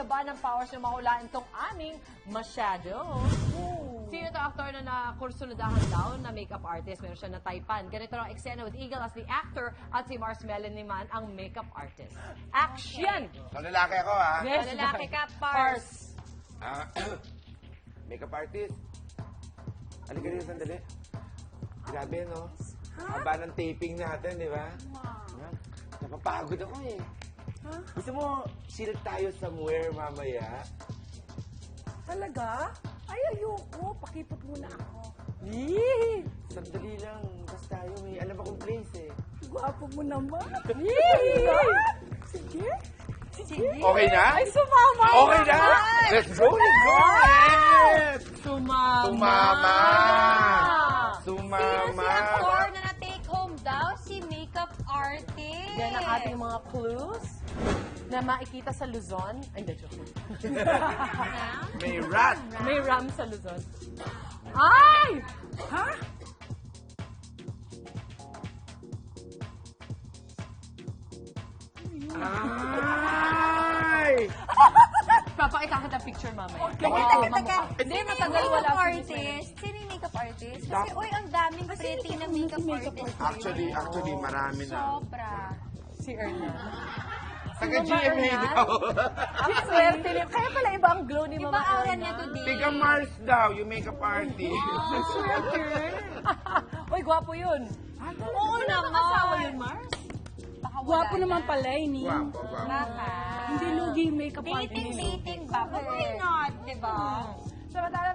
na ba ng powers na mahulaan itong aming masyado? Sino ito aktor na nakursunadahan daw na makeup artist? Meron siya na Taipan. Ganito ang eksena with Eagle as the actor at si Mars Melanie man ang makeup artist. Action! Lalaki ako, ha? Yes, Lalaki ka, Pars. Ah, makeup artist. Halika rin, sandali. Grabe, no? Haba ng taping natin, di ba? Napapagod ako, eh. Gusto mo, chill tayo somewhere mamaya? Talaga? Ay, ayoko. Pakipot muna ako. Sandali lang. Basta tayo, may alam akong place, eh. Gwapo mo naman. Sige. Okay na? Ay, sumama. Okay na? Let's go, let's go! Yes! Sumama! Sumama! Si Sumama! actor na na-take home daw, si makeup artist. Yan ang ating mga clues na makikita sa Luzon. Ay, hindi, joke. May rat! May ram sa Luzon. Ay! Ha? Ay! Papakita ko ng picture mamaya. Teka. Hindi, Sino yung matagal wala makeup si artist? Sino yung makeup artist? Kasi, uy, ang daming pretty na makeup artist. Actually, marami na. Sobra. Si Erna. Taga GMA daw. Ang swerte niya. Kaya pala iba ang glow ni Iba Mama aura Erna. niya today. Tiga Mars daw, yung makeup artist. Uy, gwapo yun. Oo naman. Asawa yun, Mars? Baka wala Gwapo na. naman pala, ni. Guwapo, guwapo. Baka. Hindi lugi yung makeup artist. Dating ba? But why not, di ba? Samantala,